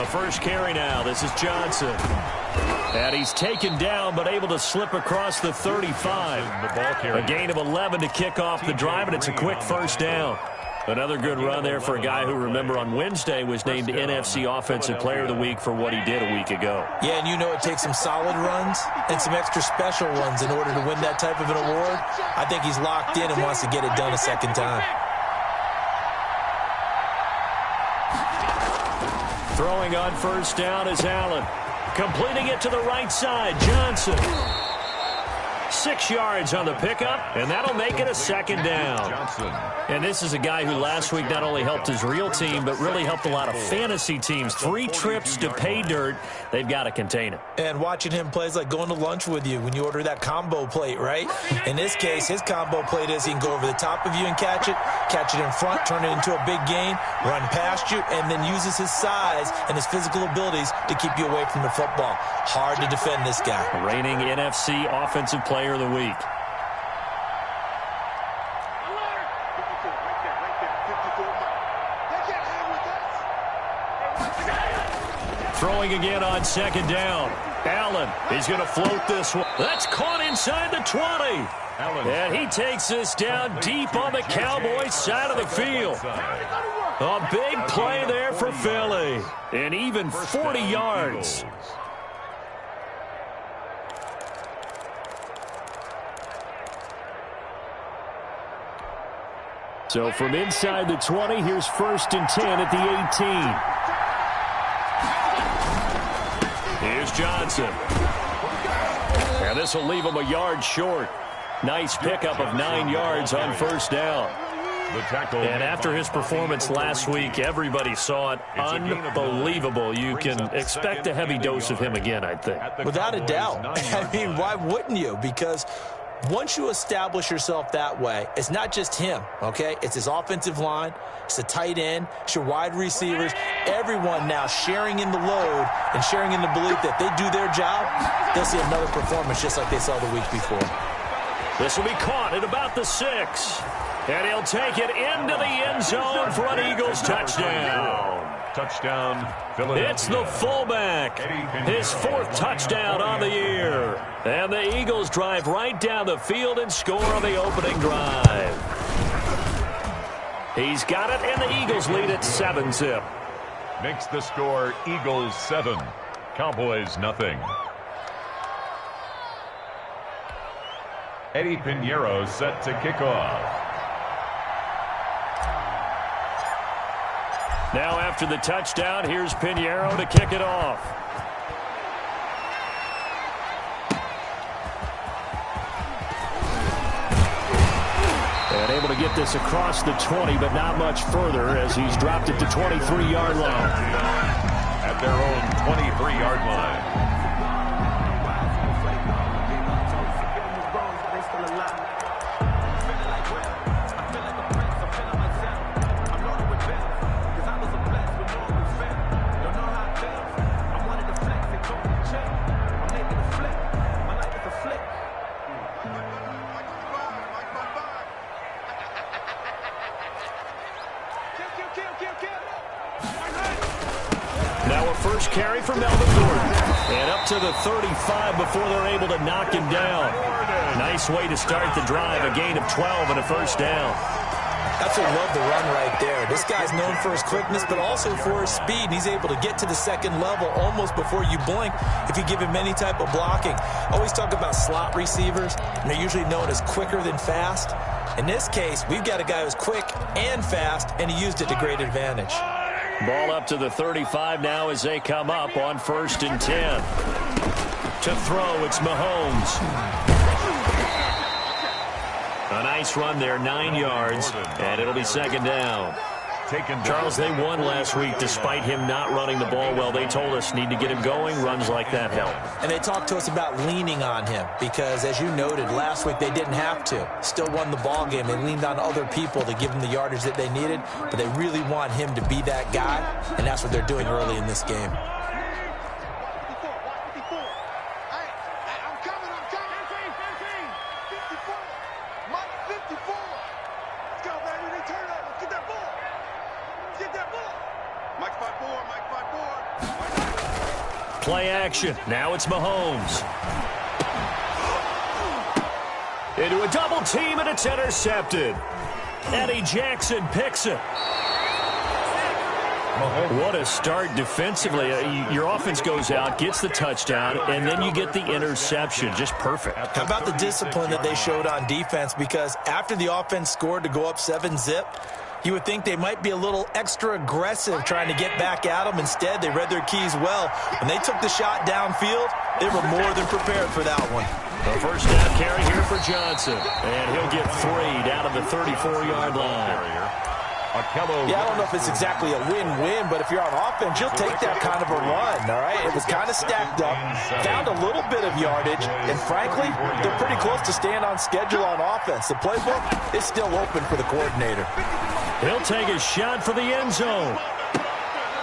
A first carry now. This is Johnson. And he's taken down but able to slip across the 35. A gain of 11 to kick off the drive, and it's a quick first down. Another good run there for a guy who, remember, on Wednesday was named NFC Offensive Player of the Week for what he did a week ago. Yeah, and you know it takes some solid runs and some extra special ones in order to win that type of an award. I think he's locked in and wants to get it done a second time. Throwing on first down is Allen. Completing it to the right side, Johnson. 6 yards on the pickup, and that'll make it a second down. And this is a guy who last week not only helped his real team, but really helped a lot of fantasy teams. 3 trips to pay dirt. They've got to contain him. And watching him play is like going to lunch with you when you order that combo plate, right? In this case, his combo plate is he can go over the top of you and catch it in front, turn it into a big gain, run past you, and then uses his size and his physical abilities to keep you away from the football. Hard to defend this guy. Reigning NFC Offensive Player of the Week. Throwing again on second down. Allen, he's going to float this one. That's caught inside the 20. And he takes this down deep on the Cowboys side of the field. A big play there for Philly. And even 40 yards. So from inside the 20, here's 1st and 10 at the 18. Here's Johnson. And this will leave him a yard short. Nice pickup of 9 yards on first down. And after his performance last week, everybody saw it. Unbelievable. You can expect a heavy dose of him again, I think. Without a doubt. I mean, why wouldn't you? Because once you establish yourself that way, it's not just him, okay? It's his offensive line, it's the tight end, it's your wide receivers, everyone now sharing in the load and sharing in the belief that they do their job, they'll see another performance just like they saw the week before. This will be caught at about the 6. And he'll take it into the end zone for an Eagles touchdown. Touchdown, Philadelphia. It's the fullback. His 4th touchdown on the year. And the Eagles drive right down the field and score on the opening drive. He's got it, and the Eagles lead at 7-zip. Makes the score Eagles 7, Cowboys nothing. Eddie Pinheiro set to kick off. Now after the touchdown, here's Pinheiro to kick it off. And able to get this across the 20, but not much further as he's dropped it to 23-yard line. At their own 23-yard line. Now a first carry for Melvin Gordon. And up to the 35 before they're able to knock him down. Nice way to start the drive. A gain of 12 and a first down. Absolutely love the run right there. This guy's known for his quickness, but also for his speed. And he's able to get to the second level almost before you blink if you give him any type of blocking. Always talk about slot receivers, and they're usually known as quicker than fast. In this case, we've got a guy who's quick and fast, and he used it to great advantage. Ball up to the 35 now as they come up on 1st and 10. To throw, it's Mahomes. A nice run there, 9 yards, and it'll be second down. Charles, they won last week despite him not running the ball well. They told us need to get him going. Runs like that help. And they talked to us about leaning on him because, as you noted, last week they didn't have to. Still won the ball game. They leaned on other people to give them the yardage that they needed, but they really want him to be that guy, and that's what they're doing early in this game. Play action. Now it's Mahomes. Into a double team, and it's intercepted. Eddie Jackson picks it. What a start defensively. Your offense goes out, gets the touchdown, and then you get the interception. Just perfect. How about the discipline that they showed on defense? Because after the offense scored to go up 7-zip, you would think they might be a little extra aggressive trying to get back at them. Instead, they read their keys well. When they took the shot downfield, they were more than prepared for that one. The first down carry here for Johnson. And he'll get 3 down to the 34-yard line. Yeah, I don't know if it's exactly a win-win, but if you're on offense, you'll take that kind of a run, all right? It was kind of stacked up, found a little bit of yardage, and frankly, they're pretty close to staying on schedule on offense. The playbook is still open for the coordinator. He'll take a shot for the end zone.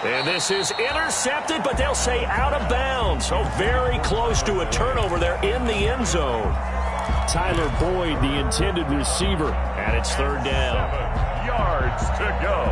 And this is intercepted, but they'll say out of bounds. So very close to a turnover there in the end zone. Tyler Boyd, the intended receiver, and it's 3rd down. 7 yards to go.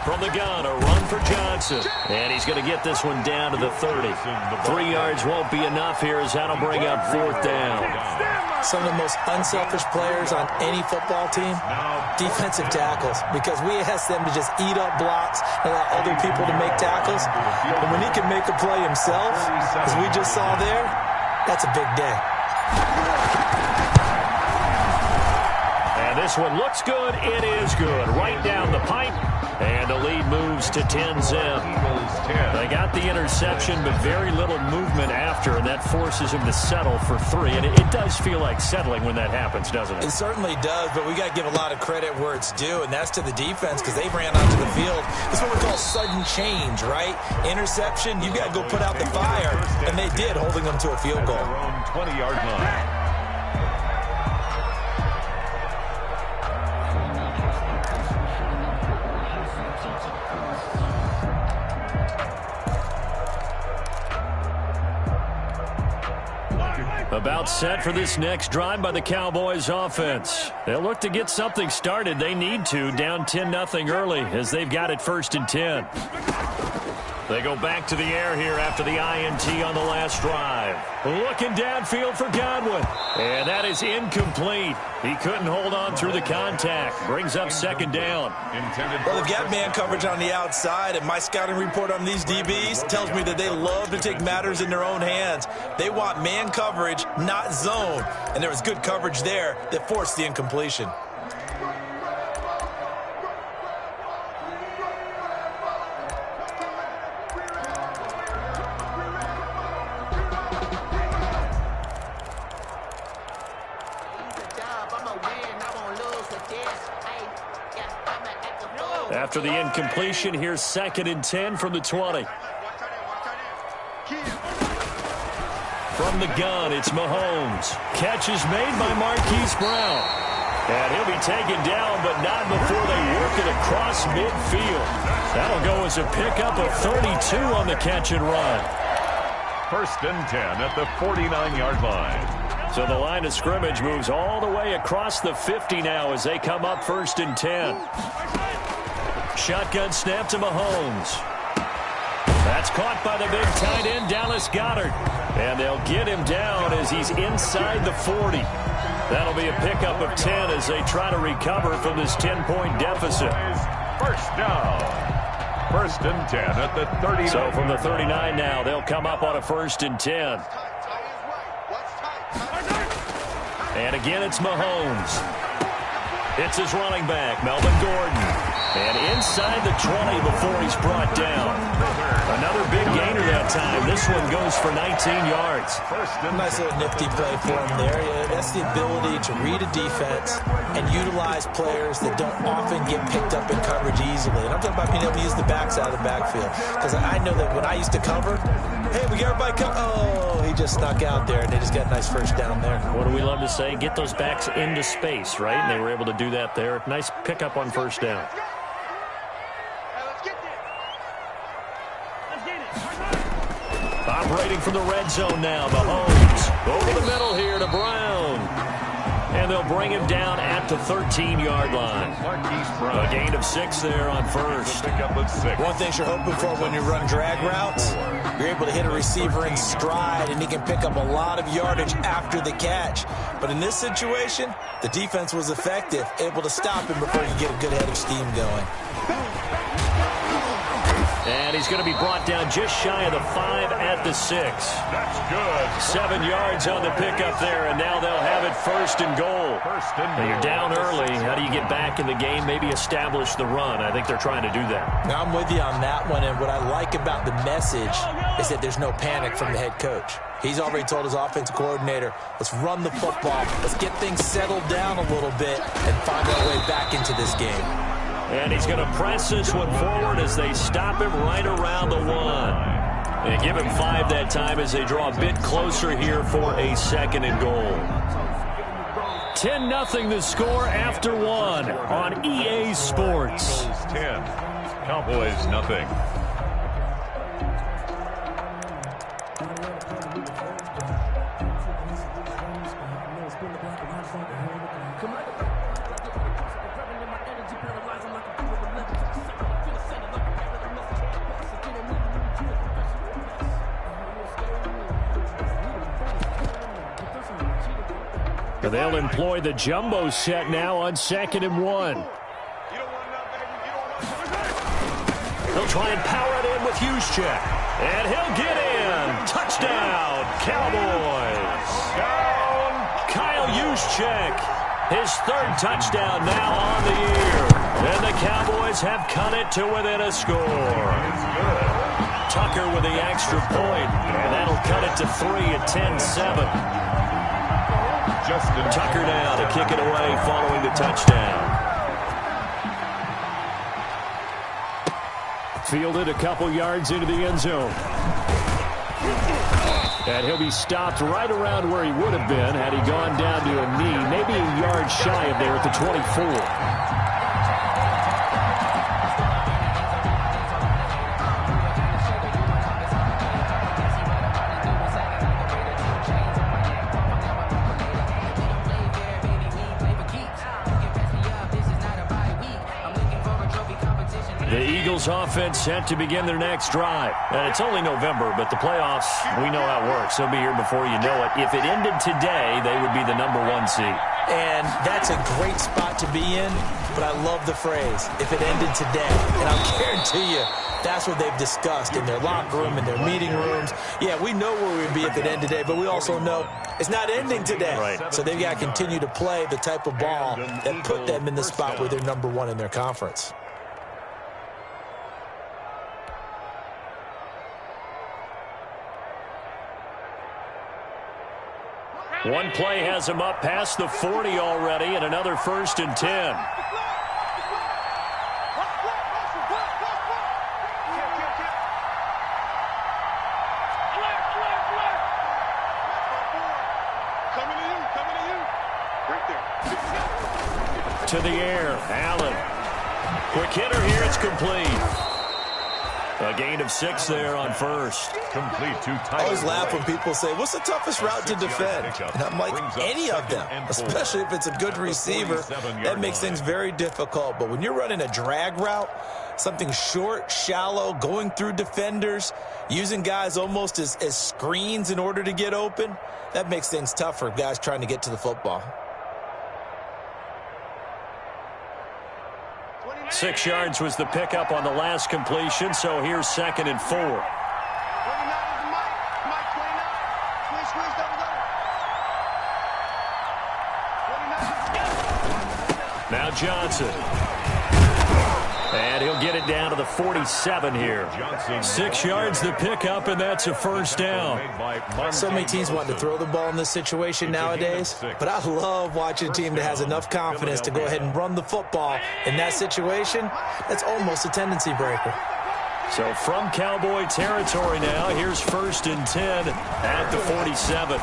From the gun, a run for Johnson. And he's going to get this one down to the 30. 3 yards won't be enough here as that'll bring up 4th down. Some of the most unselfish players on any football team, defensive tackles, because we ask them to just eat up blocks and allow other people to make tackles. But when he can make a play himself, as we just saw there, that's a big day. And this one looks good. It is good. Right down the pipe. And the lead moves to 10-zip. They got the interception, but very little movement after, and that forces him to settle for 3. And it does feel like settling when that happens, doesn't it? It certainly does, but we got to give a lot of credit where it's due, and that's to the defense because they ran onto the field. This is what we call sudden change, right? Interception, you got to go put out the fire, and they did, holding them to a field goal. 20-yard line. About set for this next drive by the Cowboys offense. They'll look to get something started. They need to, down 10-0 early as they've got it 1st and 10. They go back to the air here after the INT on the last drive. Looking downfield for Godwin. And that is incomplete. He couldn't hold on through the contact. Brings up 2nd down. Well, they've got man coverage on the outside, and my scouting report on these DBs tells me that they love to take matters in their own hands. They want man coverage, not zone. And there was good coverage there that forced the incompletion. After the incompletion, here's 2nd and 10 from the 20. From the gun, it's Mahomes. Catch is made by Marquise Brown. And he'll be taken down, but not before they work it across midfield. That'll go as a pickup of 32 on the catch and run. 1st and 10 at the 49-yard line. So the line of scrimmage moves all the way across the 50 now as they come up 1st and 10. Shotgun snap to Mahomes. That's caught by the big tight end, Dallas Goedert. And they'll get him down as he's inside the 40. That'll be a pickup of 10 as they try to recover from this 10-point deficit. 1st down. 1st and 10 at the 39. So from the 39 now, they'll come up on a 1st and 10. And again, it's Mahomes. It's his running back, Melvin Gordon. And inside the 20 before he's brought down. Another big gainer that time. This one goes for 19 yards. Nice little nifty play for him there. Yeah, has the ability to read a defense and utilize players that don't often get picked up in coverage easily. And I'm talking about being able to use the backside of the backfield. Because I know that when I used to cover, hey, we got everybody cover. Oh, he just snuck out there, and they just got a nice first down there. What do we love to say? Get those backs into space, right? And they were able to do that there. Nice pickup on first down. Operating from the red zone now, Mahomes. Over the middle here to Brown. And they'll bring him down at the 13-yard line. A gain of 6 there on first. One thing you're hoping for when you run drag routes, you're able to hit a receiver in stride, and he can pick up a lot of yardage after the catch. But in this situation, the defense was effective, able to stop him before you get a good head of steam going. And he's going to be brought down just shy of the 5 at the 6. That's good. 7 yards on the pickup there, and now they'll have it first and goal. Now you're down early. How do you get back in the game? Maybe establish the run. I think they're trying to do that. Now, I'm with you on that one, and what I like about the message is that there's no panic from the head coach. He's already told his offensive coordinator, let's run the football. Let's get things settled down a little bit and find our way back into this game. And he's going to press this one forward as they stop him right around the 1. And give him 5 that time as they draw a bit closer here for a second and goal. 10-0 the score after 1 on EA Sports. 10, Cowboys nothing. They'll employ the jumbo set now on 2nd and 1. They'll try and power it in with Juszczyk. And he'll get in. Touchdown, Cowboys. Kyle Juszczyk, his 3rd touchdown now on the year. And the Cowboys have cut it to within a score. Tucker with the extra point, and that'll cut it to 3 at 10-7. Tucker now to kick it away following the touchdown. Fielded a couple yards into the end zone. And he'll be stopped right around where he would have been had he gone down to a knee, maybe a yard shy of there at the 24. The Eagles offense set to begin their next drive. And it's only November, but the playoffs, we know how it works. They'll be here before you know it. If it ended today, they would be the #1 seed. And that's a great spot to be in, but I love the phrase, if it ended today. And I'll guarantee you, that's what they've discussed in their locker room, in their meeting rooms. Yeah, we know where we'd be if it ended today, but we also know it's not ending today. Right. So they've got to continue to play the type of ball that put them in the spot where they're #1 in their conference. One play has him up past the 40 already, and another 1st and 10. To the air, Allen. Quick hitter here, it's complete. A gain of 6 there on first. Complete to tight. I always laugh when people say, what's the toughest route to defend? And I'm like, any of them, especially if it's a good receiver. That makes things very difficult. But when you're running a drag route, something short, shallow, going through defenders, using guys almost as screens in order to get open, that makes things tough for guys trying to get to the football. 6 yards was the pickup on the last completion, so here's 2nd and 4. Now Johnson. And he'll get it down to the 47 here. 6 yards the pickup, and that's a first down. So many teams want to throw the ball in this situation nowadays, but I love watching a team that has enough confidence to go ahead and run the football. In that situation, that's almost a tendency breaker. So from Cowboy territory now, here's 1st and 10 at the 47.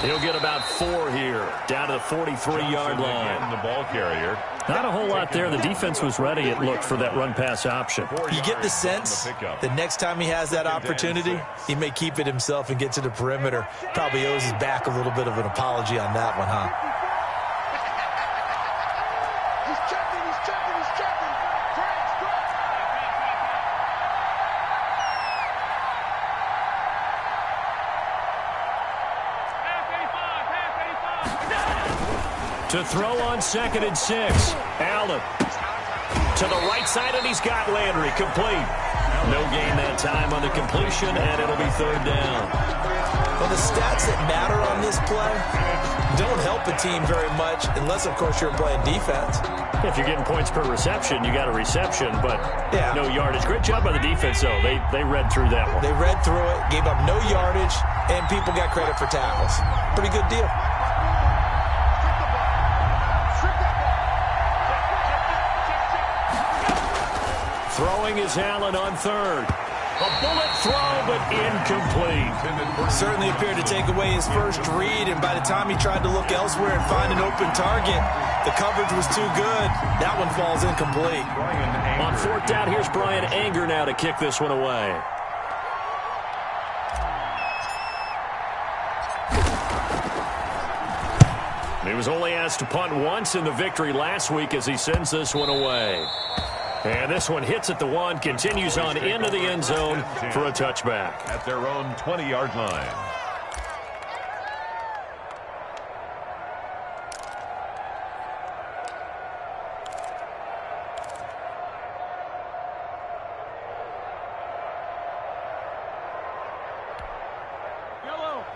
He'll get about 4 here, down to the 43-yard line. The ball carrier. Not a whole lot there. The defense was ready, it looked, for that run-pass option. You get the sense that next time he has that opportunity, he may keep it himself and get to the perimeter. Probably owes his back a little bit of an apology on that one, huh? To throw on 2nd and 6. Allen to the right side, and he's got Landry complete. No gain that time on the completion, and it'll be 3rd down. Well, the stats that matter on this play don't help a team very much unless, of course, you're playing defense. If you're getting points per reception, you got a reception, but no yardage. Great job by the defense, though. They read through that one. They read through it, gave up no yardage, and people got credit for tackles. Pretty good deal. Throwing is Allen on 3rd. A bullet throw, but incomplete. Certainly appeared to take away his first read, and by the time he tried to look elsewhere and find an open target, the coverage was too good. That one falls incomplete. On 4th down, here's Brian Anger now to kick this one away. He was only asked to punt once in the victory last week as he sends this one away. And this one hits at the 1, continues on into the end zone for a touchback. At their own 20-yard line.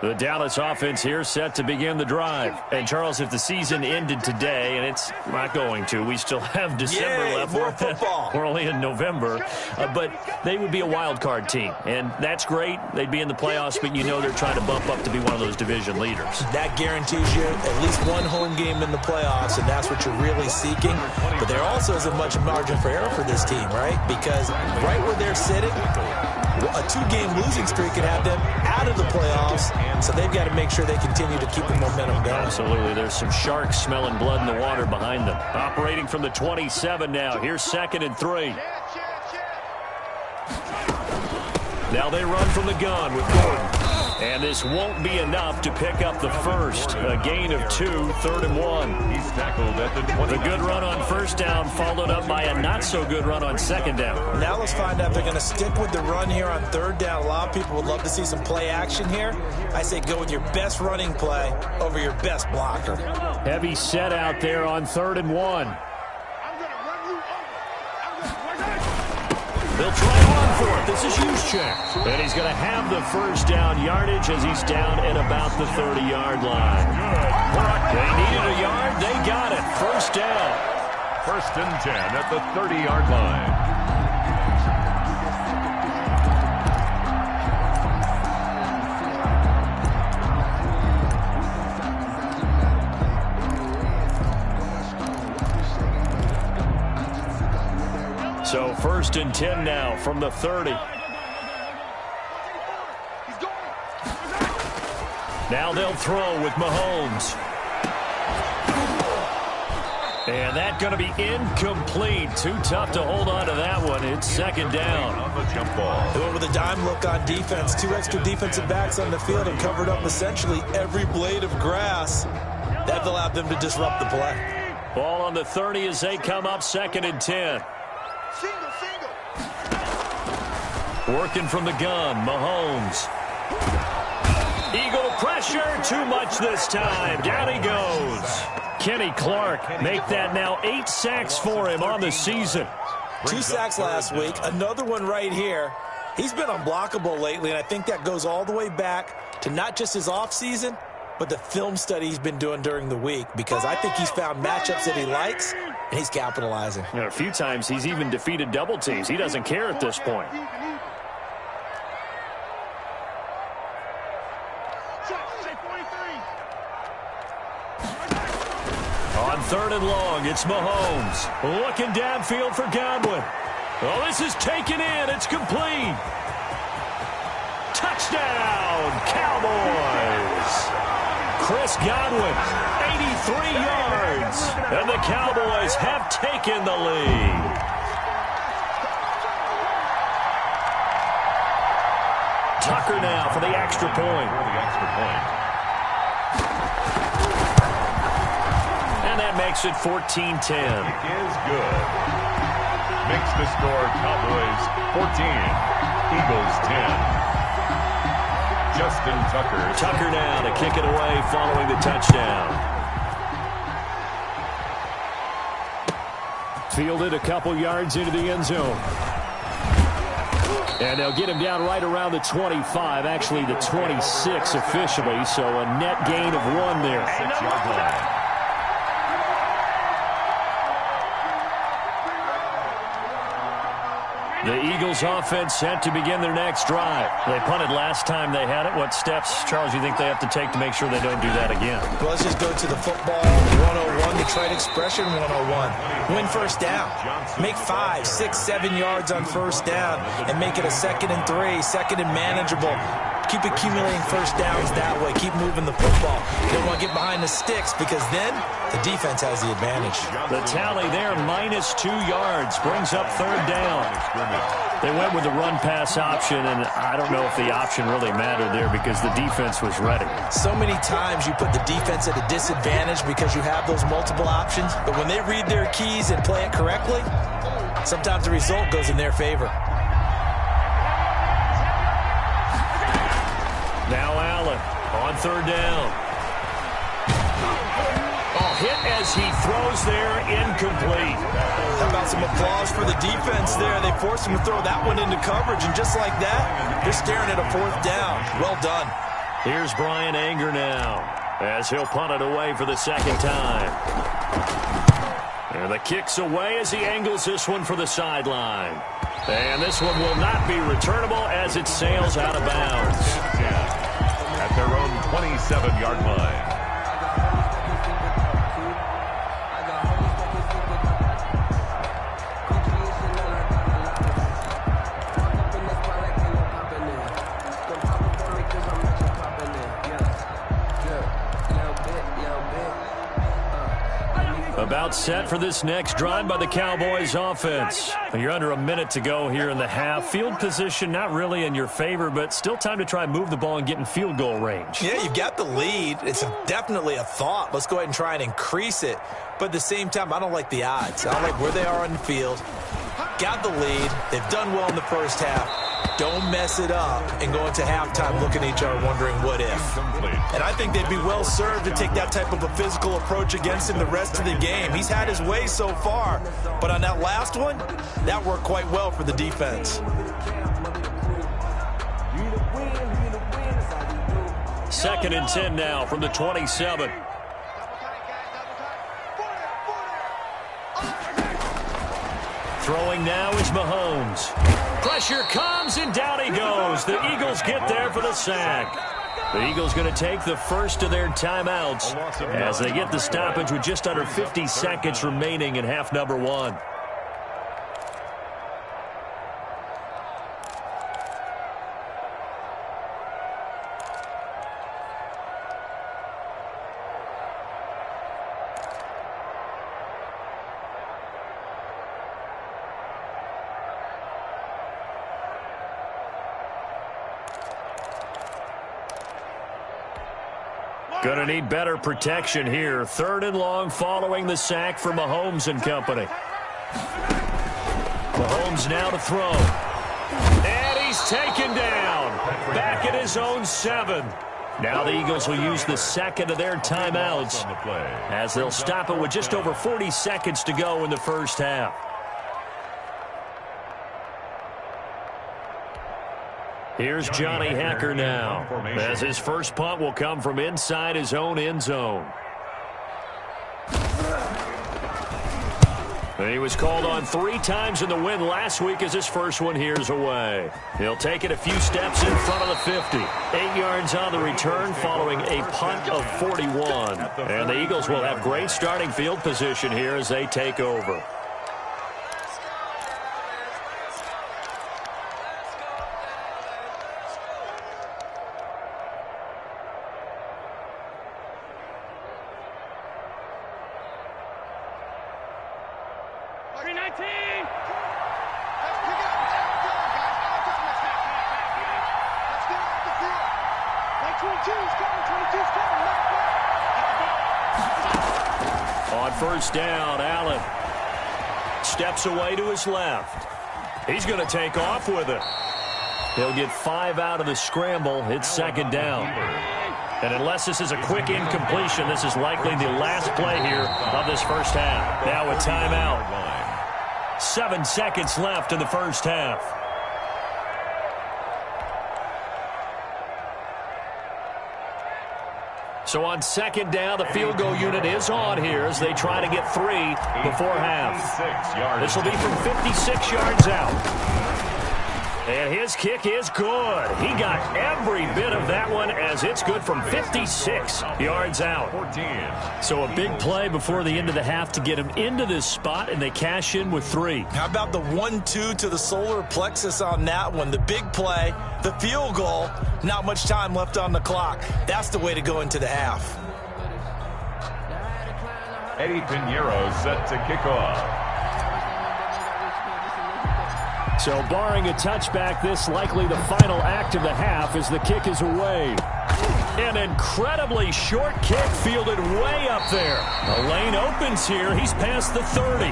The Dallas offense here set to begin the drive. And, Charles, if the season ended today, and it's not going to, we still have December left. More football. We're only in November. But they would be a wild card team. And that's great. They'd be in the playoffs, but you know they're trying to bump up to be one of those division leaders. That guarantees you at least one home game in the playoffs, and that's what you're really seeking. But there also isn't much margin for error for this team, right? Because right where they're sitting, a 2-game losing streak could have them out of the playoffs, so they've got to make sure they continue to keep the momentum going. Absolutely. There's some sharks smelling blood in the water behind them. Operating from the 27 now. Here's 2nd and 3. Now they run from the gun with Gordon. And this won't be enough to pick up the first. A gain of 2, 3rd and 1. He's tackled at the 20. The good run on 1st down followed up by a not-so-good run on 2nd down. Now let's find out if they're going to stick with the run here on 3rd down. A lot of people would love to see some play action here. I say go with your best running play over your best blocker. Heavy set out there on 3rd and 1. They'll try to run for it. This is Juszczyk. And he's going to have the 1st down yardage as he's down at about the 30-yard line. They needed a yard. They got it. 1st down. 1st and 10 at the 30-yard line. So 1st and 10 now from the 30. Now they'll throw with Mahomes. And that's going to be incomplete. Too tough to hold on to that one. It's 2nd down. On the jump ball. They went with a dime look on defense. 2 extra defensive backs on the field and covered up essentially every blade of grass. That allowed them to disrupt the play. Ball on the 30 as they come up 2nd and 10. Working from the gun, Mahomes. Eagle pressure, too much this time. Down he goes. Kenny Clark make that now 8 sacks for him on the season. 2 sacks last week, another one right here. He's been unblockable lately, and I think that goes all the way back to not just his offseason, but the film study he's been doing during the week, because I think he's found matchups that he likes, and he's capitalizing. You know, a few times he's even defeated double teams. He doesn't care at this point. On 3rd and long, it's Mahomes. Looking downfield for Godwin. Oh, this is taken in. It's complete. Touchdown, Cowboys. Chris Godwin, 83 yards. And the Cowboys have taken the lead. Tucker now for the extra point. And that makes it 14-10. Is good. Makes the score Cowboys 14, Eagles 10. Justin Tucker. Tucker now to kick it away following the touchdown. Fielded a couple yards into the end zone. And they'll get him down right around the 25, actually the 26 officially, so a net gain of 1 there. 6-yard line. The Eagles offense set to begin their next drive. They punted last time they had it. What steps, Charles, you think they have to take to make sure they don't do that again? Well, let's just go to the football 101, the trade expression 101. Win first down. Make 5, 6, 7 yards on first down and make it a 2nd and 3, 2nd and manageable. Keep accumulating first downs that way. Keep moving the football. You don't want to get behind the sticks because then the defense has the advantage. The tally there, -2 yards, brings up 3rd down. They went with the run-pass option, and I don't know if the option really mattered there because the defense was ready. So many times you put the defense at a disadvantage because you have those multiple options, but when they read their keys and play it correctly, sometimes the result goes in their favor. Now Allen on 3rd down. Oh, hit as he throws there, incomplete. How about some applause for the defense there? They forced him to throw that one into coverage, and just like that, they're staring at a 4th down. Well done. Here's Brian Anger now as he'll punt it away for the 2nd time. And the kick's away as he angles this one for the sideline. And this one will not be returnable as it sails out of bounds. At their own 27-yard line. About set for this next drive by the Cowboys offense. You're under a minute to go here in the half. Field position not really in your favor, but still time to try and move the ball and get in field goal range. Yeah, you've got the lead. It's definitely a thought. Let's go ahead and try and increase it. But at the same time, I don't like the odds. I don't like where they are on the field. Got the lead. They've done well in the first half. Don't mess it up and go into halftime looking at each other wondering what if. And I think they'd be well served to take that type of a physical approach against him the rest of the game. He's had his way so far, but on that last one, that worked quite well for the defense. 2nd and 10 now from the 27. Throwing now is Mahomes. Pressure comes, and down he goes. The Eagles get there for the sack. The Eagles going to take the first of their timeouts as they get the stoppage with just under 50 seconds remaining in half number 1. Going to need better protection here. 3rd and long following the sack for Mahomes and company. Mahomes now to throw. And he's taken down. Back at his own 7. Now the Eagles will use the 2nd of their timeouts as they'll stop it with just over 40 seconds to go in the first half. Here's Johnny Hacker now, as his first punt will come from inside his own end zone. He was called on 3 times in the win last week as his first one here's away. He'll take it a few steps in front of the 50. 8 yards on the return following a punt of 41. And the Eagles will have great starting field position here as they take over. On first down, Allen steps away to his left. He's going to take off with it. He'll get 5 out of the scramble. It's second down. And unless this is a quick incompletion, this is likely the last play here of this first half. Now a timeout. 7 seconds left in the first half. So on second down, the field goal unit is on here as they try to get 3 before half. This will be from 56 yards out. And his kick is good. He got every bit of that one as it's good from 56 yards out. So a big play before the end of the half to get him into this spot, and they cash in with 3. How about the 1-2 to the solar plexus on that one? The big play, the field goal, not much time left on the clock. That's the way to go into the half. Eddie Pinheiro set to kick off. So barring a touchback, this likely the final act of the half as the kick is away. An incredibly short kick fielded way up there. The lane opens here. He's past the 30.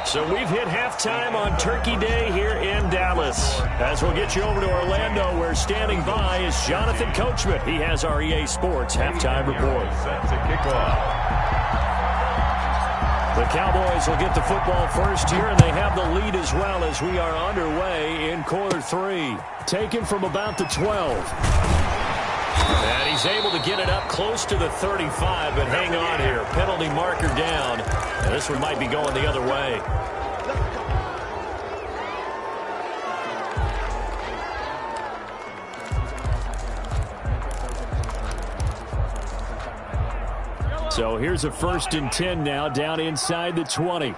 So we've hit halftime on Turkey Day here in Dallas. As we'll get you over to Orlando, where standing by is Jonathan Coachman. He has our EA Sports halftime report. Set to kick off. The Cowboys will get the football first here, and they have the lead as well as we are underway in quarter 3. Taken from about the 12. And he's able to get it up close to the 35, but hang on here. Penalty marker down. And this one might be going the other way. So here's a 1st and 10 now, down inside the 20.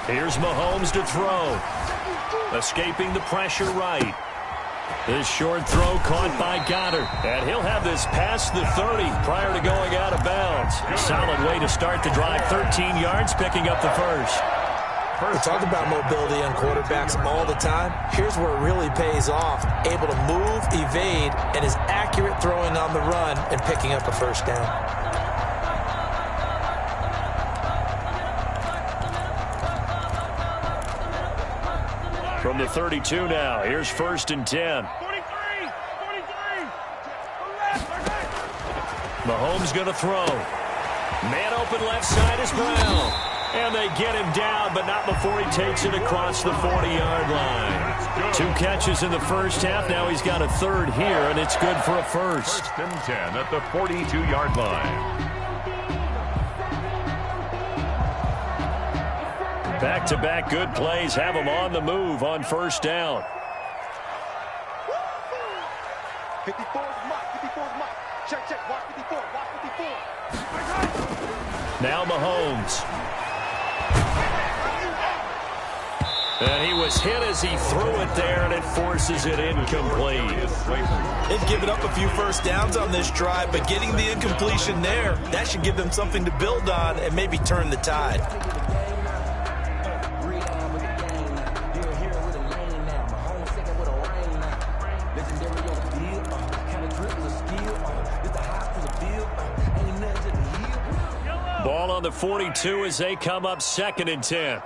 Here's Mahomes to throw. Escaping the pressure right. This short throw caught by Goddard. And he'll have this past the 30 prior to going out of bounds. Solid way to start the drive. 13 yards, picking up the first. We talk about mobility on quarterbacks all the time. Here's where it really pays off. Able to move, evade, and is accurate throwing on the run and picking up a first down. From the 32 now, here's 1st and 10. Mahomes going to throw. Man open left side is Brown. And they get him down, but not before he takes it across the 40-yard line. 2 catches in the first half. Now he's got a 3rd here, and it's good for a first. 1st and 10 at the 42-yard line. Back-to-back good plays have him on the move on first down. 54's Mike. 54's Mike. Check. Watch 54. Watch 54. Now Mahomes. And he was hit as he threw it there, and it forces it incomplete. They've given up a few first downs on this drive, but getting the incompletion there, that should give them something to build on and maybe turn the tide. Ball on the 42 as they come up 2nd and 10.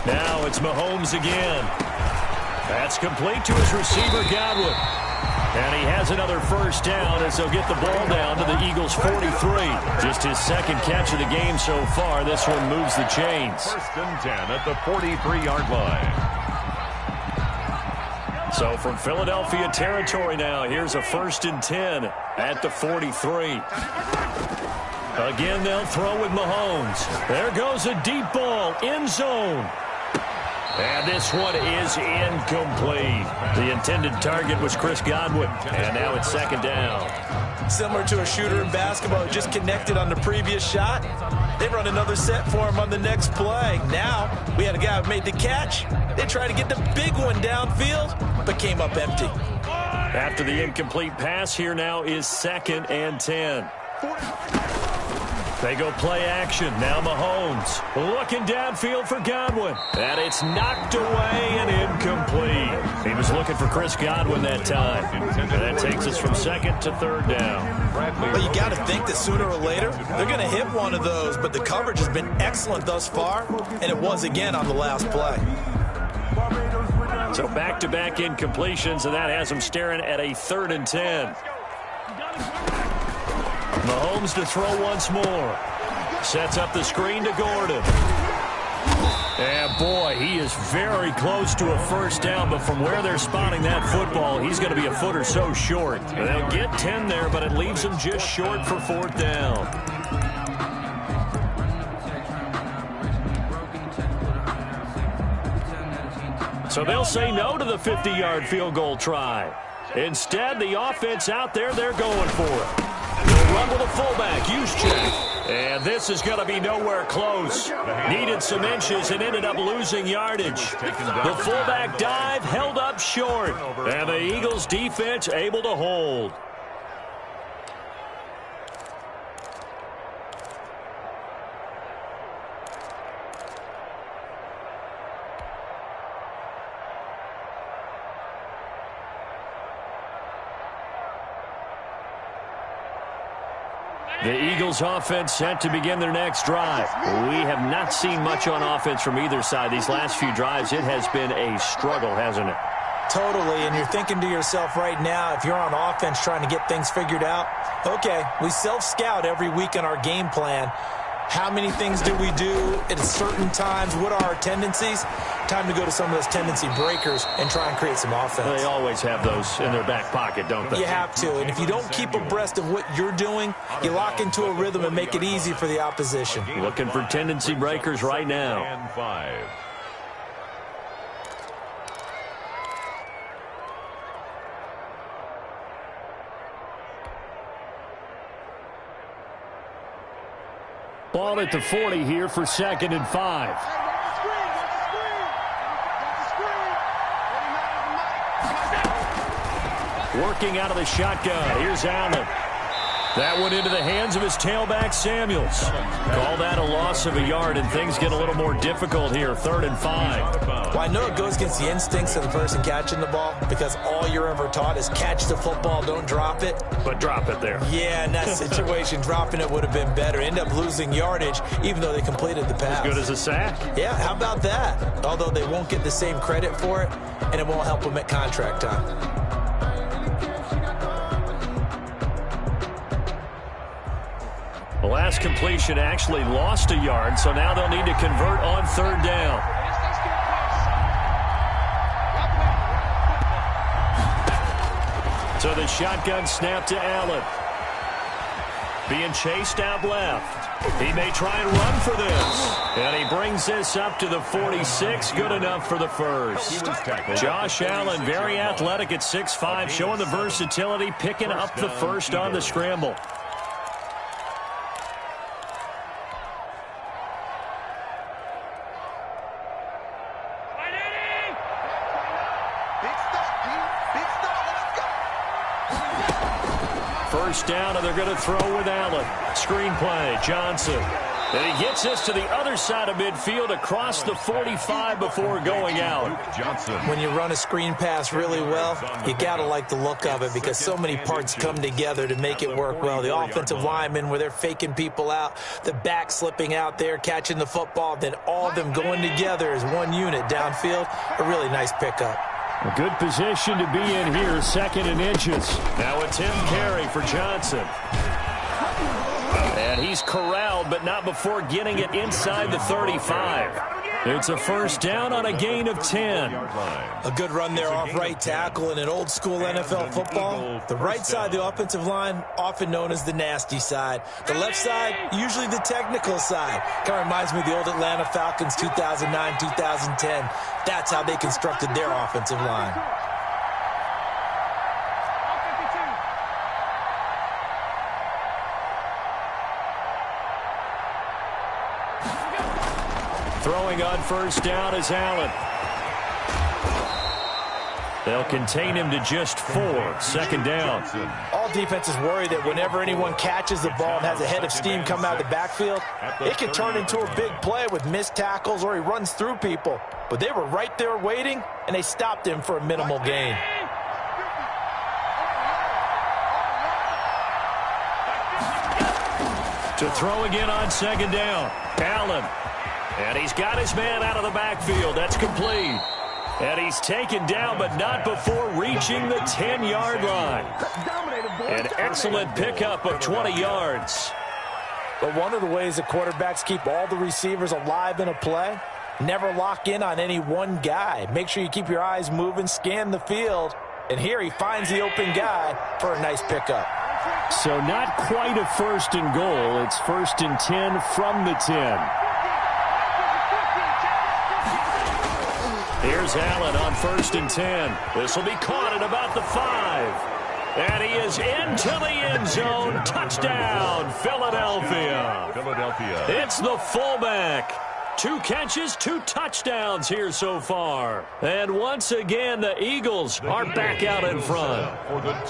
Now it's Mahomes again. That's complete to his receiver, Godwin. And he has another first down as they'll get the ball down to the Eagles' 43. Just his 2nd catch of the game so far. This one moves the chains. 1st and 10 at the 43-yard line. So from Philadelphia territory now, here's a 1st and 10 at the 43. Again, they'll throw with Mahomes. There goes a deep ball, end zone. And this one is incomplete. The intended target was Chris Godwin. And now it's 2nd down. Similar to a shooter in basketball who just connected on the previous shot. They run another set for him on the next play. Now, we had a guy who made the catch. They tried to get the big one downfield, but came up empty. After the incomplete pass, here now is 2nd and 10. They go play action. Now Mahomes looking downfield for Godwin. And it's knocked away and incomplete. He was looking for Chris Godwin that time. And that takes us from 2nd to 3rd down. But you got to think that sooner or later, they're going to hit one of those. But the coverage has been excellent thus far, and it was again on the last play. So back-to-back incompletions, and that has them staring at a 3rd and 10. Mahomes to throw once more. Sets up the screen to Gordon. And boy, he is very close to a 1st down, but from where they're spotting that football, he's going to be a foot or so short. And they'll get 10 there, but it leaves them just short for 4th down. So they'll say no to the 50-yard field goal try. Instead, the offense out there, they're going for it. They'll run with a fullback, Juszczyk. And this is going to be nowhere close. Needed some inches and ended up losing yardage. The fullback dive held up short. And the Eagles defense able to hold. The Eagles offense set to begin their next drive. We have not seen much on offense from either side. These last few drives, it has been a struggle, hasn't it? Totally, and you're thinking to yourself right now, if you're on offense trying to get things figured out, okay, we self-scout every week in our game plan. How many things do we do at certain times? What are our tendencies? Time to go to some of those tendency breakers and try and create some offense. They always have those in their back pocket, don't they? You have to, and if you don't keep abreast of what you're doing, you lock into a rhythm and make it easy for the opposition. Looking for tendency breakers right now. And 5. Ball at the 40 here for 2nd and 5. Working out of the shotgun. Here's Allen. That one into the hands of his tailback, Samuels. Call that a loss of a yard, and things get a little more difficult here. 3rd and 5. Well, I know it goes against the instincts of the person catching the ball because all you're ever taught is catch the football, don't drop it. But drop it there. Yeah, in that situation, dropping it would have been better. End up losing yardage, even though they completed the pass. As good as a sack? Yeah, how about that? Although they won't get the same credit for it, and it won't help them at contract time. The last completion actually lost a yard, so now they'll need to convert on 3rd down. So the shotgun snap to Allen. Being chased out left. He may try and run for this. And he brings this up to the 46. Good enough for the first. Josh Allen, very athletic at 6'5", showing the versatility, picking up the first on the scramble. First down, and they're going to throw with Allen. Screenplay, Johnson. And he gets this to the other side of midfield across the 45 before going out. When you run a screen pass really well, you got to like the look of it because so many parts come together to make it work well. The offensive linemen where they're faking people out, the back slipping out there, catching the football, then all of them going together as one unit downfield. A really nice pickup. A good position to be in here, 2nd and inches. Now a 10 carry for Johnson. And he's corralled, but not before getting it inside the 35. It's a first down on a gain of 10. A good run there off right tackle in an old-school NFL football. The right side of the offensive line, often known as the nasty side. The left side, usually the technical side. Kind of reminds me of the old Atlanta Falcons 2009, 2010. That's how they constructed their offensive line. Throwing on first down is Allen. They'll contain him to just 4. Second down. All defenses worry that whenever anyone catches the ball and has a head of steam come out of the backfield, it can turn into a big play with missed tackles or he runs through people. But they were right there waiting, and they stopped him for a minimal gain. To throw again on second down. Allen. And he's got his man out of the backfield. That's complete. And he's taken down, but not before reaching the 10-yard line. An excellent pickup of 20 yards. But one of the ways that quarterbacks keep all the receivers alive in a play, never lock in on any one guy. Make sure you keep your eyes moving, scan the field. And here he finds the open guy for a nice pickup. So not quite a first and goal. It's first and 10 from the 10. Here's Allen on first and 10. This will be caught at about the 5. And he is into the end zone. Touchdown, Philadelphia. It's the fullback. 2 catches, 2 touchdowns here so far. And once again, the Eagles are back out in front.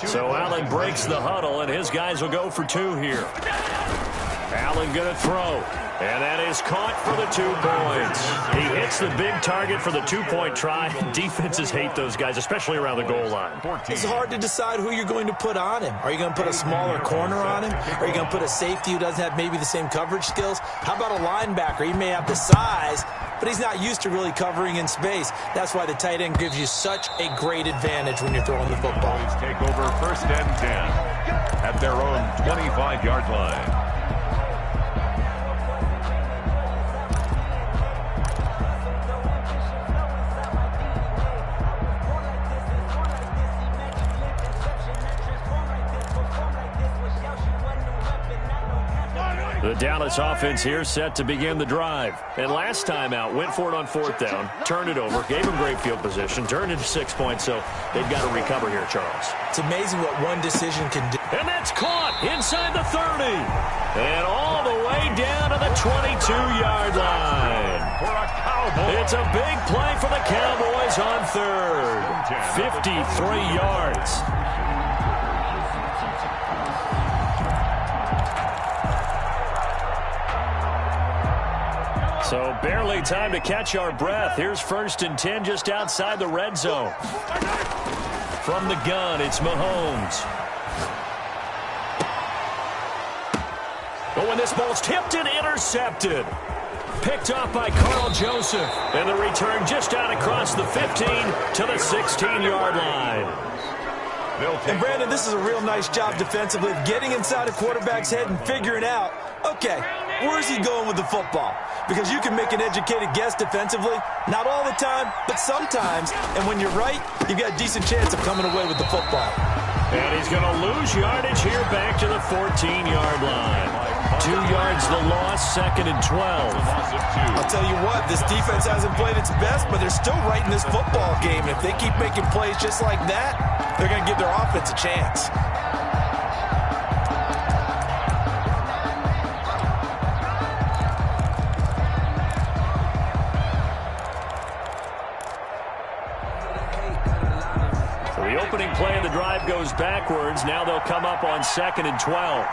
So Allen breaks the huddle, and his guys will go for 2 here. Allen going to throw. And that is caught for the 2 points. He hits the big target for the 2-point try. Defenses hate those guys, especially around the goal line. It's hard to decide who you're going to put on him. Are you going to put a smaller corner on him? Are you going to put a safety who doesn't have maybe the same coverage skills? How about a linebacker? He may have the size, but he's not used to really covering in space. That's why the tight end gives you such a great advantage when you're throwing the football. Cowboys take over first and 10 at their own 25-yard line. The Dallas offense here set to begin the drive. And last time out, went for it on 4th down, turned it over, gave them great field position, turned into 6 points, so they've got to recover here, Charles. It's amazing what one decision can do. And that's caught inside the 30. And all the way down to the 22-yard line. For a Cowboy. It's a big play for the Cowboys on 3rd. 53 yards. So barely time to catch our breath. Here's first and 10 just outside the red zone. From the gun, it's Mahomes. Oh, and this ball's tipped and intercepted. Picked off by Carl Joseph. And the return just out across the 15 to the 16-yard line. And Brandon, this is a real nice job defensively of getting inside a quarterback's head and figuring out, okay, where's he going with the football? Because you can make an educated guess defensively. Not all the time, but sometimes. And when you're right, you've got a decent chance of coming away with the football. And he's going to lose yardage here back to the 14-yard line. 2 yards the loss, 2nd and 12. I'll tell you what, this defense hasn't played its best, but they're still right in this football game. If they keep making plays just like that, they're going to give their offense a chance. The opening play of the drive goes backwards. Now they'll come up on 2nd and 12.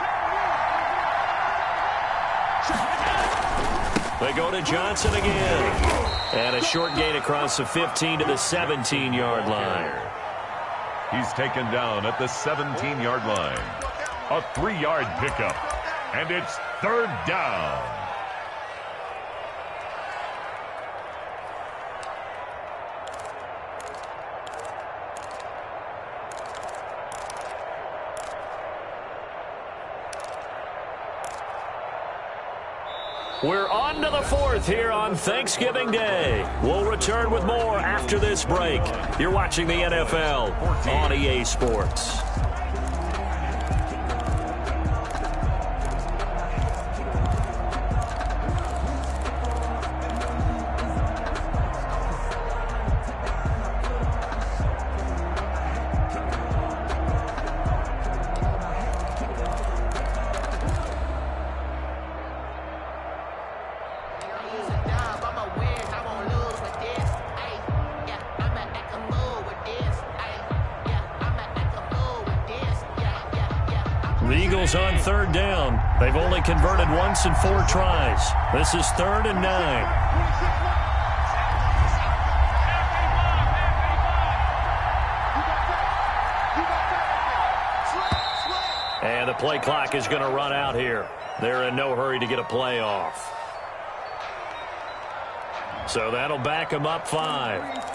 They go to Johnson again. And a short gain across the 15 to the 17-yard line. He's taken down at the 17-yard line. A 3-yard pickup. And it's 3rd down. We're on to the fourth here on Thanksgiving Day. We'll return with more after this break. You're watching the NFL on EA Sports. The Eagles on third down. They've only converted once in 4 tries. This is 3rd and 9. And the play clock is going to run out here. They're in no hurry to get a play off. So that'll back them up 5.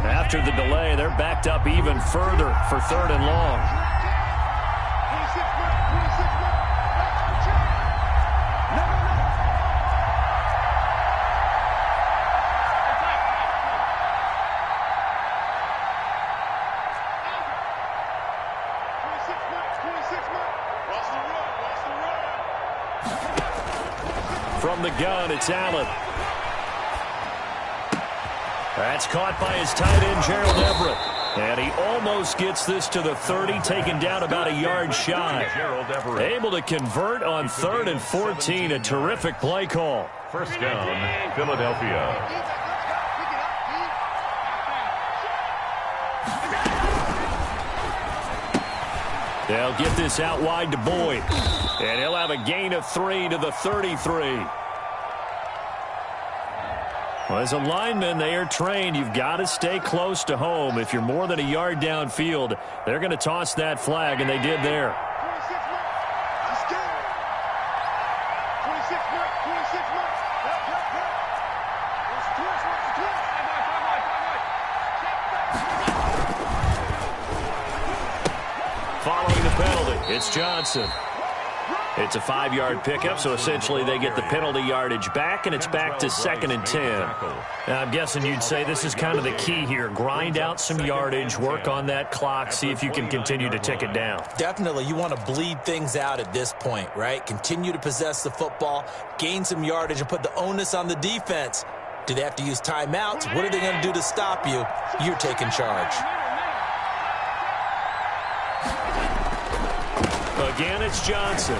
After the delay, they're backed up even further for 3rd and long. From the gun, it's Allen. That's caught by his tight end, Gerald Everett. And he almost gets this to the 30, taken down about a yard shy. Able to convert on 3rd and 14. A terrific play call. First down, Philadelphia. They'll get this out wide to Boyd. And he'll have a gain of 3 to the 33. Well, as a lineman, they are trained. You've got to stay close to home. If you're more than a yard downfield, they're going to toss that flag, and they did there. Following the penalty, it's Johnson. It's a 5-yard pickup, so essentially they get the penalty yardage back, and it's back to 2nd and 10. Now, I'm guessing you'd say this is kind of the key here. Grind out some yardage, work on that clock, see if you can continue to tick it down. Definitely, you want to bleed things out at this point, right? Continue to possess the football, gain some yardage, and put the onus on the defense. Do they have to use timeouts? What are they going to do to stop you? You're taking charge. Again, it's Johnson.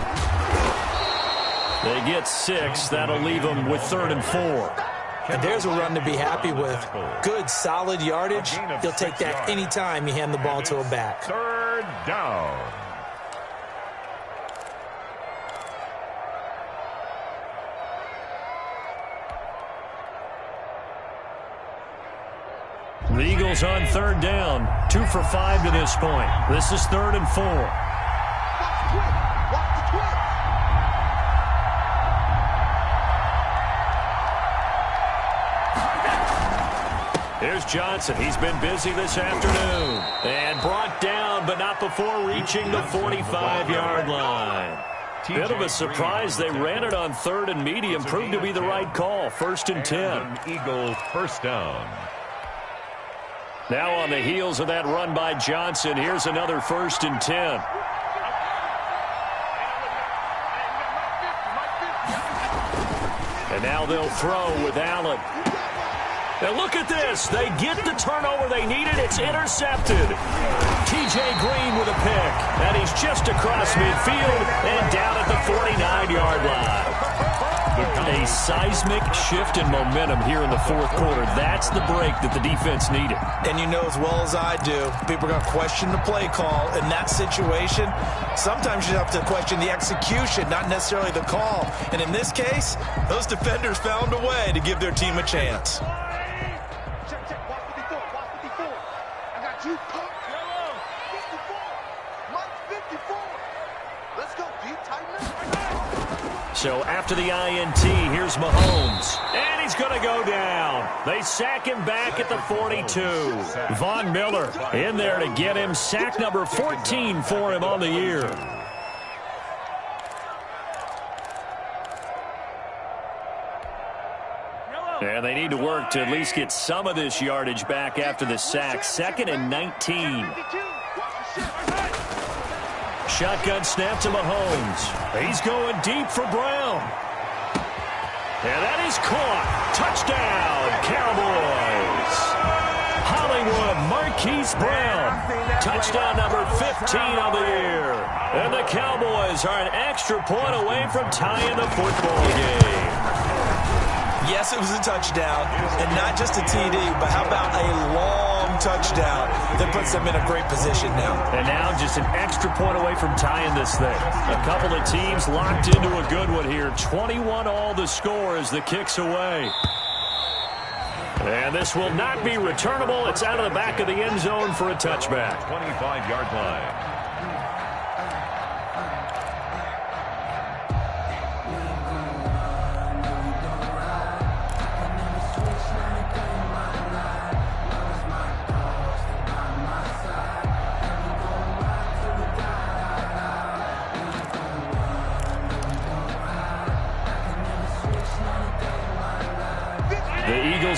They get 6. That'll leave them with 3rd and 4. And there's a run to be happy with. Good, solid yardage. He'll take that anytime you hand the ball to a back. 3rd down. The Eagles on 3rd down. 2 for 5 to this point. This is 3rd and 4. Here's Johnson. He's been busy this afternoon. And brought down, but not before reaching the 45-yard line. Bit of a surprise. They ran it on 3rd and medium. Proved to be the right call. 1st and 10. Eagles first down. Now on the heels of that run by Johnson, here's another 1st and 10. And now they'll throw with Allen. Now look at this. They get the turnover they needed. It's intercepted. T.J. Green with a pick. And he's just across midfield and down at the 49-yard line. A seismic shift in momentum here in the 4th quarter. That's the break that the defense needed. And you know as well as I do, people are going to question the play call in that situation. Sometimes you have to question the execution, not necessarily the call. And in this case, those defenders found a way to give their team a chance. So after the INT, here's Mahomes. And he's going to go down. They sack him back at the 42. Von Miller in there to get him. Sack number 14 for him on the year. And they need to work to at least get some of this yardage back after the sack. 2nd and 19. Shotgun snap to Mahomes. He's going deep for Brown. And that is caught. Touchdown, Cowboys. Hollywood Marquise Brown. Touchdown number 15 of the year. And the Cowboys are an extra point away from tying the football game. Yes, it was a touchdown, and not just a TD, but how about a long touchdown that puts them in a great position now. And now just an extra point away from tying this thing. A couple of teams locked into a good one here. 21 all the score as the kick's away. And this will not be returnable. It's out of the back of the end zone for a touchback. 25-yard line.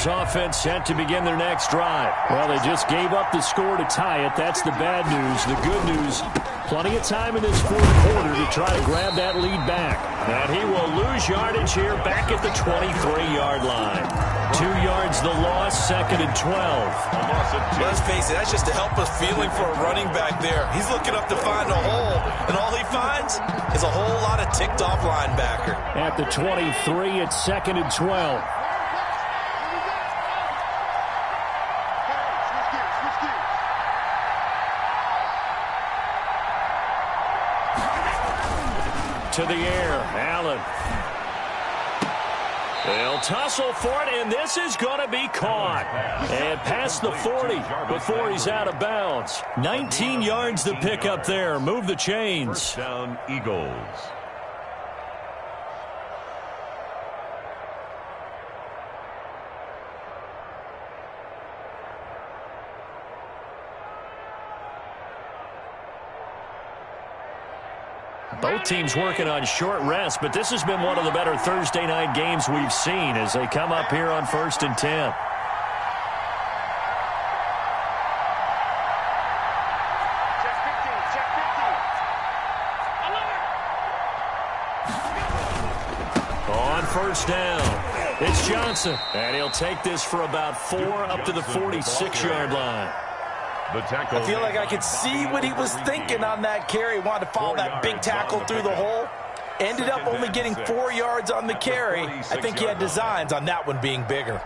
Offense set to begin their next drive. Well, they just gave up the score to tie it. That's the bad news. The good news, plenty of time in this fourth quarter to try to grab that lead back. And he will lose yardage here back at the 23-yard line. 2 yards the loss, 2nd and 12. Let's face it, that's just a helpless feeling for a running back there. He's looking up to find a hole, and all he finds is a whole lot of ticked-off linebacker. At the 23, it's 2nd and 12. To the air, Allen. They'll tussle for it, and this is going to be caught. And past the 40 before he's out of bounds. 19 yards to pick up there. Move the chains. First down, Eagles. Both teams working on short rest, but this has been one of the better Thursday night games we've seen as they come up here on 1st and 10. On 1st down, it's Johnson, and he'll take this for about 4 up to the 46-yard line. I feel like I could see what he was thinking on that carry. Wanted to follow that big tackle through the hole. Ended up only getting 4 yards on the carry. I think he had designs on that one being bigger.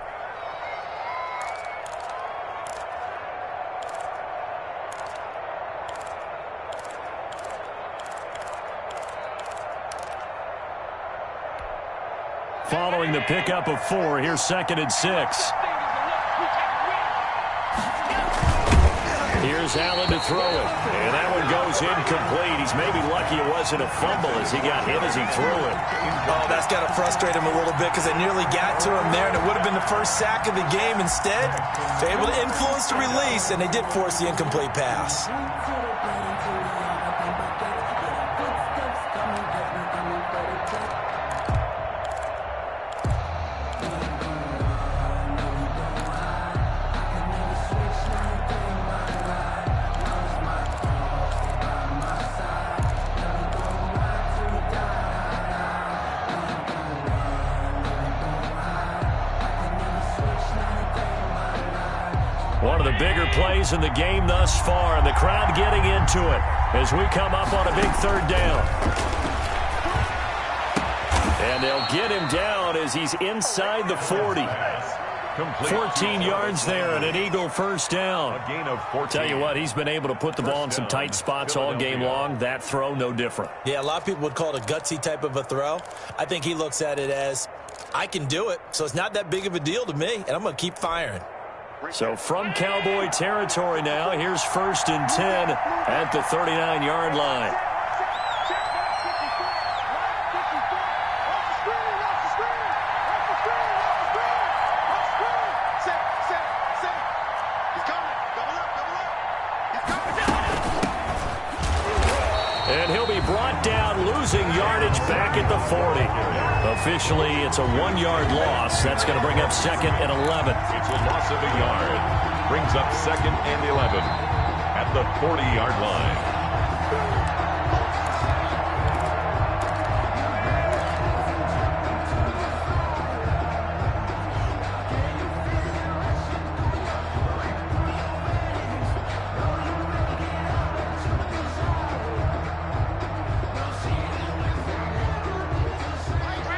Following the pickup of 4, here's 2nd and 6. Here's Allen to throw it. And that one goes incomplete. He's maybe lucky it wasn't a fumble as he got hit as he threw it. Oh, that's got to frustrate him a little bit because it nearly got to him there, and it would have been the first sack of the game. Instead, they're able to influence the release, and they did force the incomplete pass. One of the bigger plays in the game thus far, and the crowd getting into it as we come up on a big 3rd down. And they'll get him down as he's inside the 40. 14 yards there and an Eagle first down. A gain of 14. Tell you what, he's been able to put the ball in some tight spots all game long. That throw, no different. Yeah, a lot of people would call it a gutsy type of a throw. I think he looks at it as, I can do it, so it's not that big of a deal to me, and I'm going to keep firing. So from Cowboy territory now, here's 1st and 10 at the 39-yard line. at the 40. Officially, it's a 1-yard loss. That's going to bring up 2nd and 11. It's a loss of a yard. Brings up 2nd and 11 at the 40-yard line.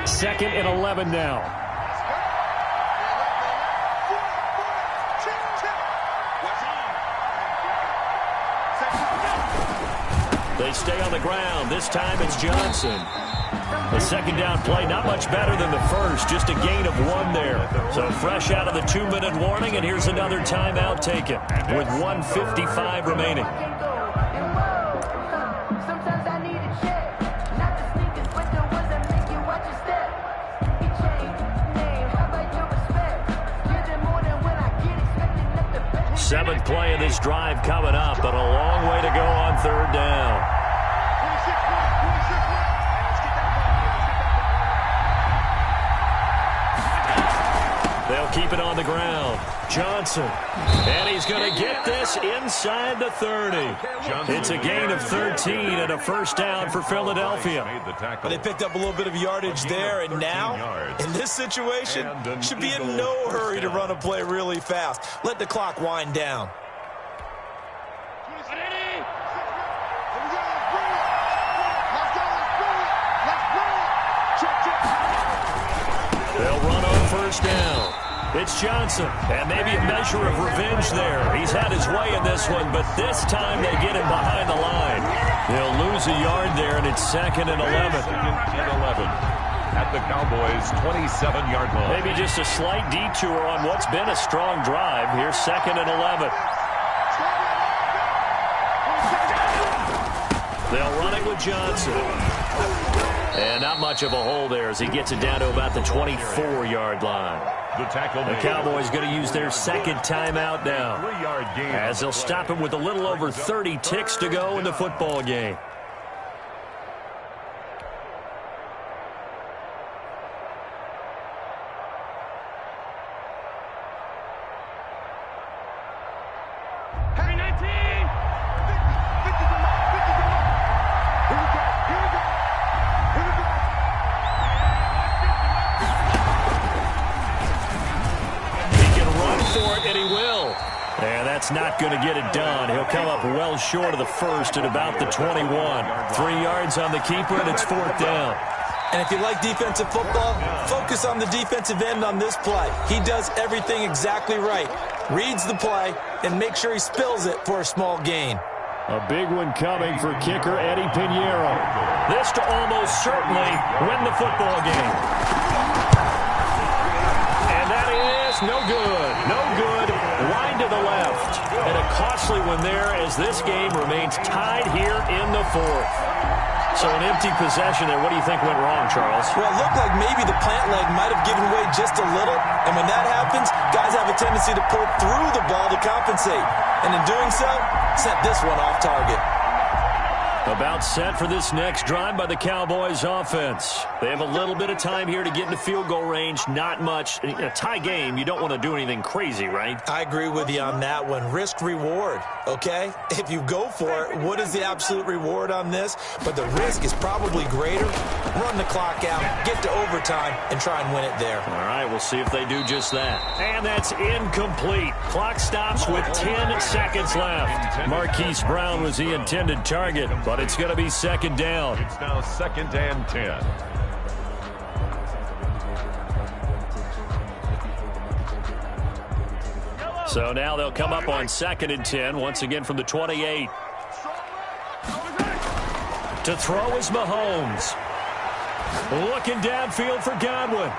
Second and 11 now. They stay on the ground. This time it's Johnson. The second down play, not much better than the first, just a gain of 1 there. So fresh out of the 2-minute warning, and here's another timeout taken with 1:55 remaining. Seventh play of this drive coming up, but a long way to go on 3rd down. They'll keep it on the ground. Johnson. And he's going to get this inside the 30. It's a gain of 13 and a first down for Philadelphia. Well, they picked up a little bit of yardage there, and now, in this situation, should be in no hurry to run a play really fast. Let the clock wind down. They'll run on first down. It's Johnson, and maybe a measure of revenge there. He's had his way in this one, but this time they get him behind the line. They'll lose a yard there, and it's 2nd and 11. 2nd and 11 at the Cowboys' 27-yard line. Maybe just a slight detour on what's been a strong drive. Here's 2nd and 11. They'll run it with Johnson. And not much of a hole there as he gets it down to about the 24-yard line. The Cowboys going to use their second timeout now, as they'll stop him with a little over 30 ticks to go in the football game. Not going to get it done. He'll come up well short of the first at about the 21. 3 yards on the keeper, and it's 4th down. And if you like defensive football, focus on the defensive end on this play. He does everything exactly right. Reads the play and makes sure he spills it for a small gain. A big one coming for kicker Eddie Pinheiro. This to almost certainly win the football game. And that is no good. No good. Wide to the left. And a costly one there as this game remains tied here in the 4th. So an empty possession there. What do you think went wrong, Charles? Well, it looked like maybe the plant leg might have given way just a little. And when that happens, guys have a tendency to pull through the ball to compensate. And in doing so, set this one off target. About set for this next drive by the Cowboys offense. They have a little bit of time here to get into field goal range. Not much. In a tie game, you don't want to do anything crazy, right? I agree with you on that one. Risk reward, okay? If you go for it, what is the absolute reward on this? But the risk is probably greater. Run the clock out, get to overtime, and try and win it there. All right, we'll see if they do just that. And that's incomplete. Clock stops with 10 seconds left. Marquise Brown was the intended target, but it's going to be 2nd down. It's now 2nd and 10. So now they'll come up on 2nd and 10, once again from the 28. To throw is Mahomes. Looking downfield for Godwin.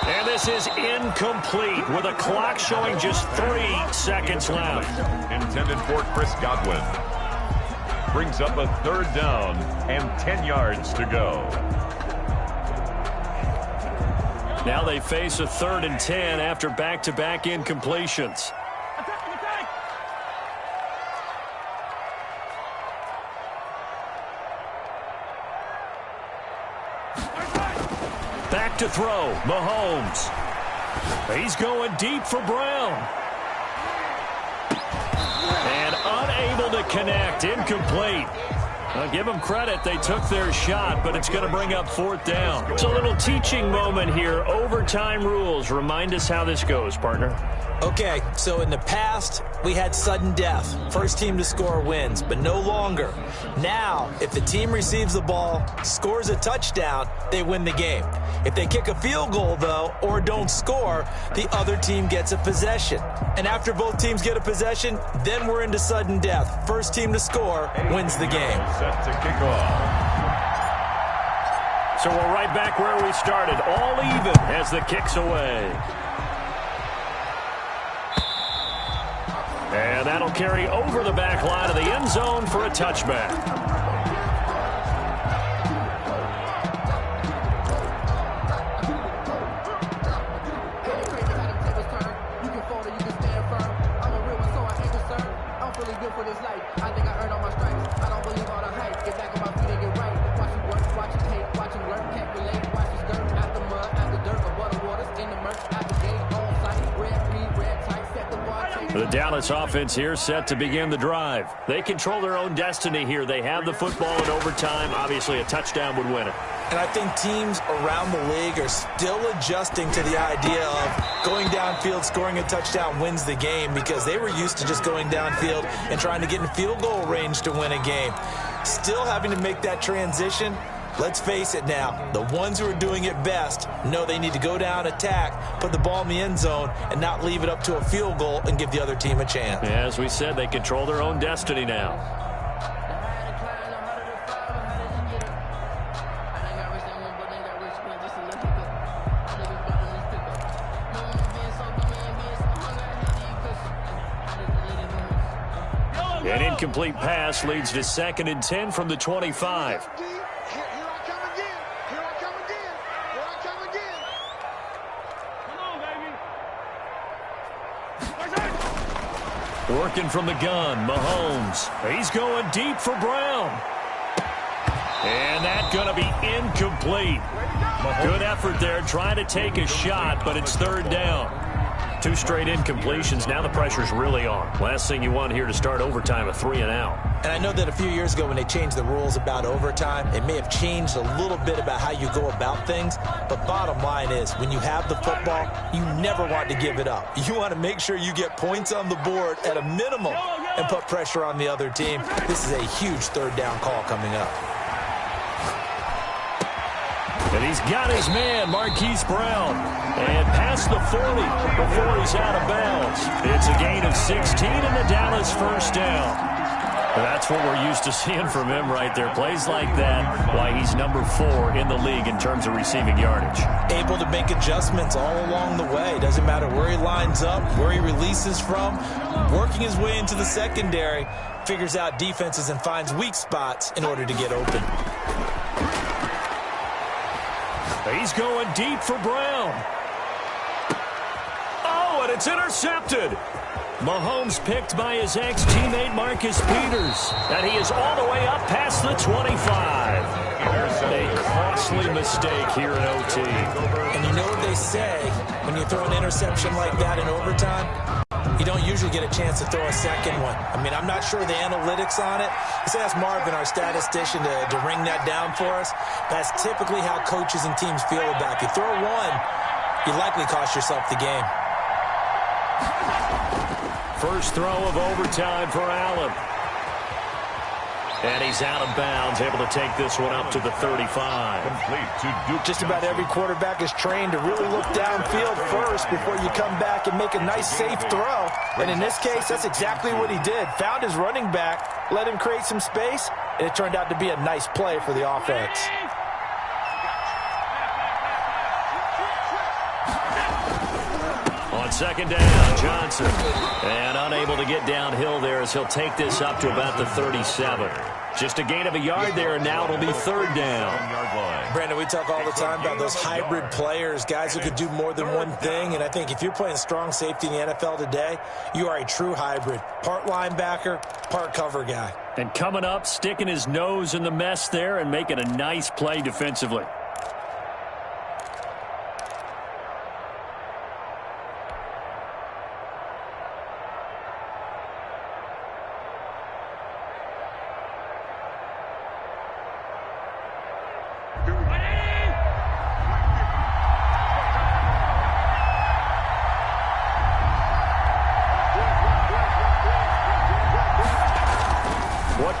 And this is incomplete with a clock showing just 3 seconds left. Intended for Chris Godwin. Brings up a 3rd down and 10 yards to go. Now they face a 3rd and 10 after back-to-back incompletions. back to throw. Mahomes. He's going deep for Brown. And unable to connect. Incomplete. I'll give them credit. They took their shot, but it's going to bring up 4th down. It's a little teaching moment here. Overtime rules. Remind us how this goes, partner. Okay, so in the past, we had sudden death. First team to score wins, but no longer. Now, if the team receives the ball, scores a touchdown, they win the game. If they kick a field goal, though, or don't score, the other team gets a possession. And after both teams get a possession, then we're into sudden death. First team to score wins the game. Set to kick off. So we're right back where we started. All even as the kick's away. And that'll carry over the back line of the end zone for a touchback. The Dallas offense here set to begin the drive. They control their own destiny here. They have the football in overtime. Obviously, a touchdown would win it. And I think teams around the league are still adjusting to the idea of going downfield, scoring a touchdown wins the game, because they were used to just going downfield and trying to get in field goal range to win a game. Still having to make that transition. Let's face it now, the ones who are doing it best know they need to go down, attack, put the ball in the end zone, and not leave it up to a field goal and give the other team a chance. As we said, they control their own destiny now. An incomplete pass leads to 2nd and 10 from the 25. Working from the gun, Mahomes. He's going deep for Brown. And that's going to be incomplete. Good effort there, trying to take a shot, but it's 3rd down. 2 straight incompletions. Now the pressure's really on. Last thing you want here to start overtime, a 3 and out. And I know that a few years ago when they changed the rules about overtime, it may have changed a little bit about how you go about things. But bottom line is, when you have the football, you never want to give it up. You want to make sure you get points on the board at a minimum and put pressure on the other team. This is a huge 3rd down call coming up. And he's got his man, Marquise Brown. And past the 40 before he's out of bounds. It's a gain of 16 and the Dallas 1st down. That's what we're used to seeing from him right there. Plays like that, why he's number 4 in the league in terms of receiving yardage. Able to make adjustments all along the way. Doesn't matter where he lines up, where he releases from. Working his way into the secondary. Figures out defenses and finds weak spots in order to get open. He's going deep for Brown. Oh, and it's intercepted. Mahomes picked by his ex-teammate Marcus Peters. And he is all the way up past the 25. A costly mistake here in OT. And you know what they say, when you throw an interception like that in overtime, you don't usually get a chance to throw a second one. I mean, I'm not sure the analytics on it. Let's ask Marvin, our statistician, to ring that down for us. That's typically how coaches and teams feel about it. If you throw one, you likely cost yourself the game. First throw of overtime for Allen. And he's out of bounds, able to take this one up to the 35. Just about every quarterback is trained to really look downfield first before you come back and make a nice, safe throw. And in this case, that's exactly what he did. Found his running back, let him create some space, and it turned out to be a nice play for the offense. On 2nd down, Johnson. And unable to get downhill there as he'll take this up to about the 37. Just a gain of a yard there, and now it'll be 3rd down. Brandon, we talk all the time about those hybrid players, guys who could do more than one thing. And I think if you're playing strong safety in the NFL today, you are a true hybrid. Part linebacker, part cover guy. And coming up, sticking his nose in the mess there and making a nice play defensively.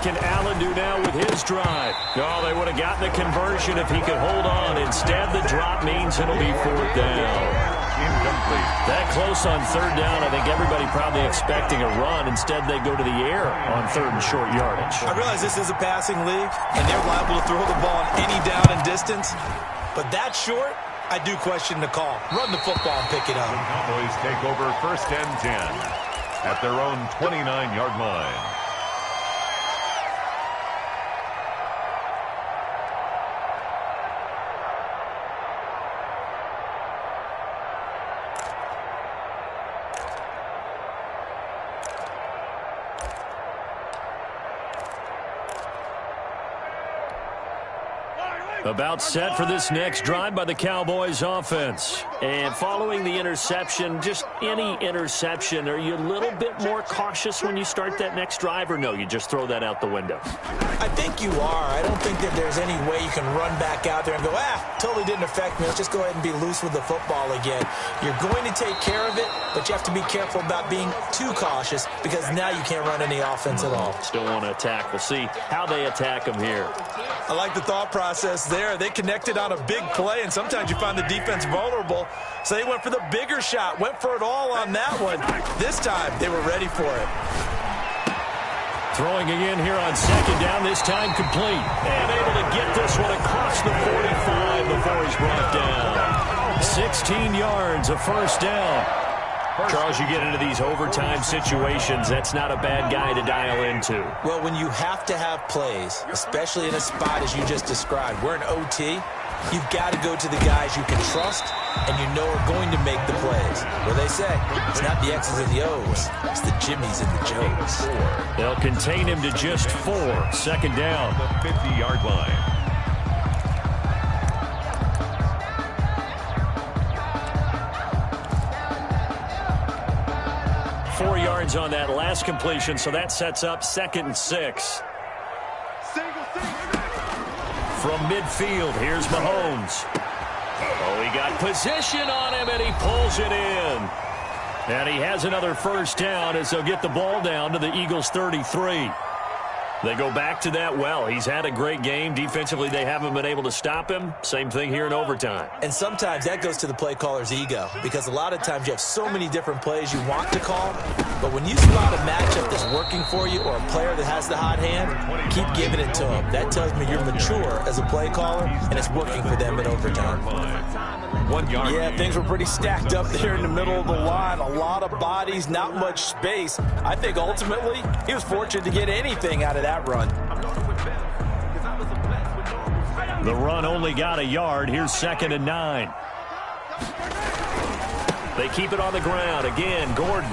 can Allen do now with his drive? No, they would have gotten the conversion if he could hold on. Instead, the drop means it'll be fourth down. Incomplete. That close on third down, I think everybody probably expecting a run. Instead, they go to the air on third and short yardage. I realize this is a passing league, and they're liable to throw the ball on any down and distance. But that short, I do question the call. Run the football and pick it up. The Cowboys take over 1st and 10 at their own 29-yard line. About set for this next drive by the Cowboys offense. And following the interception, just any interception, are you a little bit more cautious when you start that next drive, or no, you just throw that out the window? I think you are. I don't think that there's any way you can run back out there and go, totally didn't affect me. Let's just go ahead and be loose with the football again. You're going to take care of it, but you have to be careful about being too cautious because now you can't run any offense at all. Still want to attack. We'll see how they attack them here. I like the thought process there. They connected on a big play, and sometimes you find the defense vulnerable. So they went for the bigger shot, went for it all on that one. This time, they were ready for it. Throwing again here on second down, this time complete. And able to get this one across the 45 before he's brought down. 16 yards, a first down. Charles, you get into these overtime situations, that's not a bad guy to dial into. Well, when you have to have plays, especially in a spot as you just described, we're in OT, you've got to go to the guys you can trust and you know are going to make the plays. Where they say, it's not the X's and the O's, it's the Jimmies and the Joes. They'll contain him to just 4. Second down. The 50-yard line. On that last completion, so that sets up 2nd and 6. From midfield, here's Mahomes. Oh, he got position on him, and he pulls it in. And he has another first down as they'll get the ball down to the Eagles' 33. They go back to that well. He's had a great game. Defensively, they haven't been able to stop him. Same thing here in overtime. And sometimes that goes to the play caller's ego because a lot of times you have so many different plays you want to call, but when you spot a matchup that's working for you or a player that has the hot hand, keep giving it to him. That tells me you're mature as a play caller, and it's working for them in overtime. 1 yard. Yeah, things were pretty stacked up there in the middle of the line. A lot of bodies, not much space. I think ultimately he was fortunate to get anything out of that run. The run only got a yard. Here's 2nd and 9. They keep it on the ground. Again, Gordon.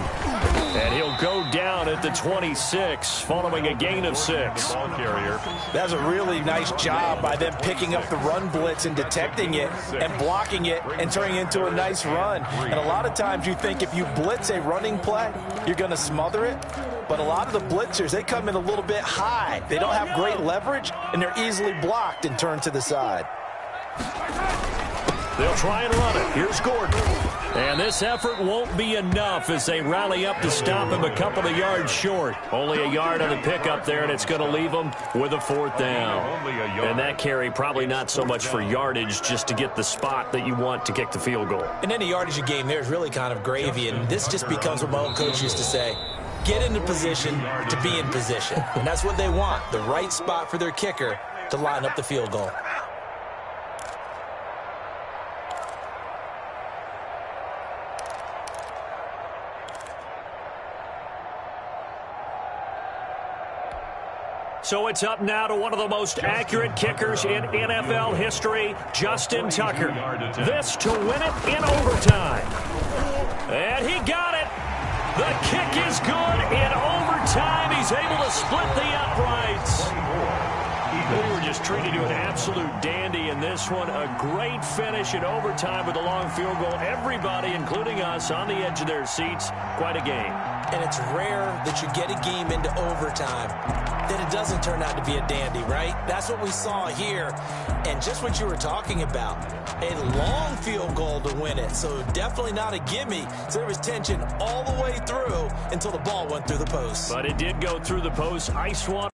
And he'll go down at the 26 following a gain of 6. Ball carrier. That's a really nice job by them picking up the run blitz and detecting it and blocking it and turning it into a nice run. And a lot of times you think if you blitz a running play, you're going to smother it. But a lot of the blitzers, they come in a little bit high. They don't have great leverage, and they're easily blocked and turned to the side. They'll try and run it. Here's Gordon. And this effort won't be enough as they rally up to stop him a couple of yards short. Only a yard on the pickup there, and it's going to leave them with a 4th down. And that carry probably not so much for yardage, just to get the spot that you want to kick the field goal. And any yardage of game there is really kind of gravy, and this just becomes what my old coach used to say. Get into position to be in position. And that's what they want, the right spot for their kicker to line up the field goal. So it's up now to one of the most accurate kickers in NFL history, Justin Tucker. This to win it in overtime. And he got it. The kick is good in overtime. He's able to split the uprights. We were just treated to an absolute dandy in this one. A great finish in overtime with a long field goal. Everybody, including us, on the edge of their seats. Quite a game. And it's rare that you get a game into overtime that it doesn't turn out to be a dandy, right? That's what we saw here. And just what you were talking about, a long field goal to win it. So definitely not a gimme. So there was tension all the way through until the ball went through the post. But it did go through the post. Ice one.